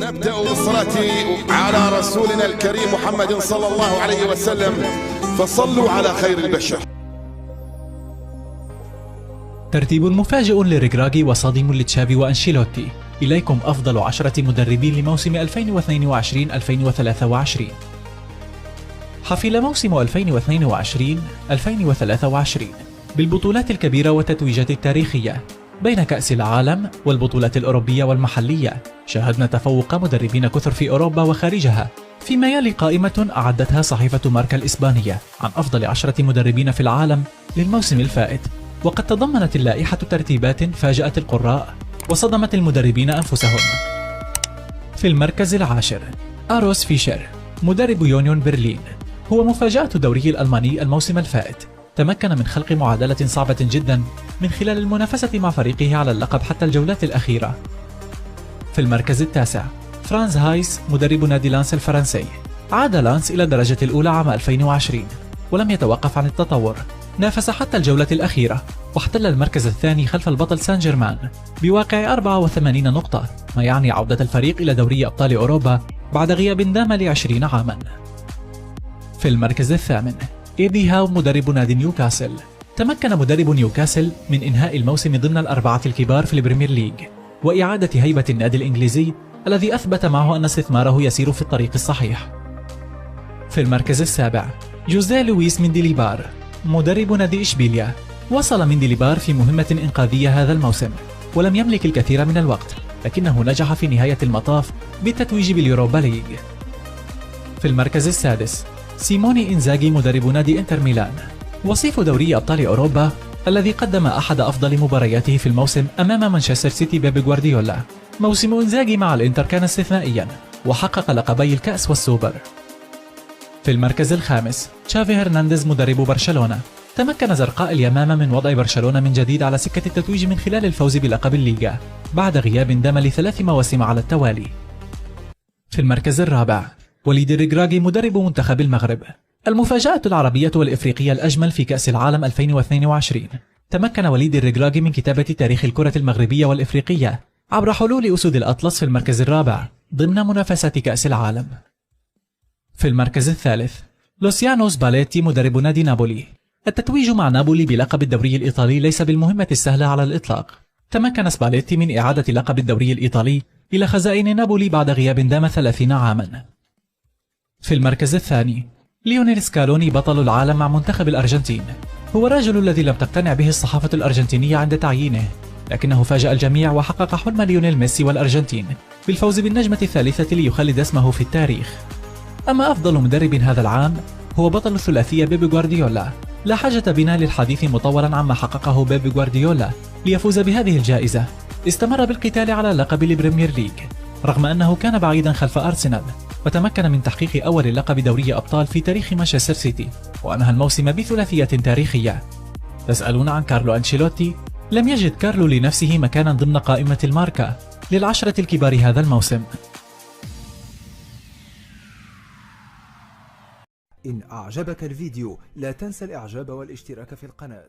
نبدأ بالصلاة على رسولنا الكريم محمد صلى الله عليه وسلم، فصلوا على خير البشر. ترتيب مفاجئ لريغراغي وصادم لتشافي وأنشيلوتي. إليكم أفضل 10 مدربين لموسم 2022-2023. حفل موسم 2022-2023 بالبطولات الكبيرة والتتويجات التاريخية بين كأس العالم والبطولات الأوروبية والمحلية. شاهدنا تفوق مدربين كثر في أوروبا وخارجها، فيما يلي قائمة أعدتها صحيفة ماركا الإسبانية عن أفضل 10 مدربين في العالم للموسم الفائت، وقد تضمنت اللائحة ترتيبات فاجأت القراء وصدمت المدربين أنفسهم. في المركز العاشر أروس فيشر مدرب يونيون برلين، هو مفاجأة دوريه الألماني الموسم الفائت. تمكن من خلق معادلة صعبة جدا من خلال المنافسة مع فريقه على اللقب حتى الجولات الأخيرة. في المركز التاسع فرانز هايس مدرب نادي لانس الفرنسي، عاد لانس إلى الدرجة الأولى عام 2020 ولم يتوقف عن التطور، نافس حتى الجولة الأخيرة واحتل المركز الثاني خلف البطل سان جيرمان بواقع 84 نقطة، ما يعني عودة الفريق إلى دوري أبطال أوروبا بعد غياب دام ل20 عاما. في المركز الثامن إيدي هاو مدرب نادي نيوكاسل، تمكن مدرب نيوكاسل من إنهاء الموسم ضمن الأربعة الكبار في البريمير ليج وإعادة هيبة النادي الإنجليزي الذي أثبت معه أن استثماره يسير في الطريق الصحيح. في المركز السابع جوزيه لويس منديليبار مدرب نادي إشبيليا، وصل منديليبار في مهمة إنقاذية هذا الموسم ولم يملك الكثير من الوقت، لكنه نجح في نهاية المطاف بالتتويج باليوروبا ليج. في المركز السادس سيموني إنزاغي مدرب نادي إنتر ميلان، وصيف دوري أبطال أوروبا الذي قدم أحد أفضل مبارياته في الموسم أمام مانشستر سيتي بيب غوارديولا. موسم إنزاغي مع الإنتر كان استثنائيا وحقق لقبي الكأس والسوبر. في المركز الخامس تشافي هرنانديز مدرب برشلونة، تمكن زرقاء اليمامة من وضع برشلونة من جديد على سكة التتويج من خلال الفوز بلقب الليغا بعد غياب دام ل3 مواسم على التوالي. في المركز الرابع وليد الريغراغي مدرب منتخب المغرب، المفاجأة العربية والإفريقية الأجمل في كأس العالم 2022. تمكن وليد الريغراغي من كتابة تاريخ الكرة المغربية والإفريقية عبر حلول أسود الأطلس في المركز الرابع ضمن منافسات كأس العالم. في المركز الثالث لوسيانو سباليتي مدرب نادي نابولي، التتويج مع نابولي بلقب الدوري الإيطالي ليس بالمهمة السهلة على الإطلاق. تمكن سباليتي من إعادة لقب الدوري الإيطالي إلى خزائن نابولي بعد غياب دام 30 عاما. في المركز الثاني ليونيل سكالوني بطل العالم مع منتخب الأرجنتين، هو الرجل الذي لم تقتنع به الصحافة الأرجنتينية عند تعيينه، لكنه فاجأ الجميع وحقق حلم ليونيل ميسي والأرجنتين بالفوز بالنجمة الثالثة ليخلد اسمه في التاريخ. أما أفضل مدرب هذا العام هو بطل الثلاثية بيب غوارديولا. لا حاجة بنا للحديث مطولا عما حققه بيب غوارديولا ليفوز بهذه الجائزة. استمر بالقتال على لقب البريمير ليج رغم أنه كان بعيدا خلف أرسنال، وتمكن من تحقيق أول لقب دوري أبطال في تاريخ مانشستر سيتي، وأنهى الموسم بثلاثية تاريخية. تسألون عن كارلو أنشيلوتي؟ لم يجد كارلو لنفسه مكانا ضمن قائمة الماركا لل10 الكبار هذا الموسم. إن أعجبك الفيديو لا تنسى الإعجاب والاشتراك في القناة.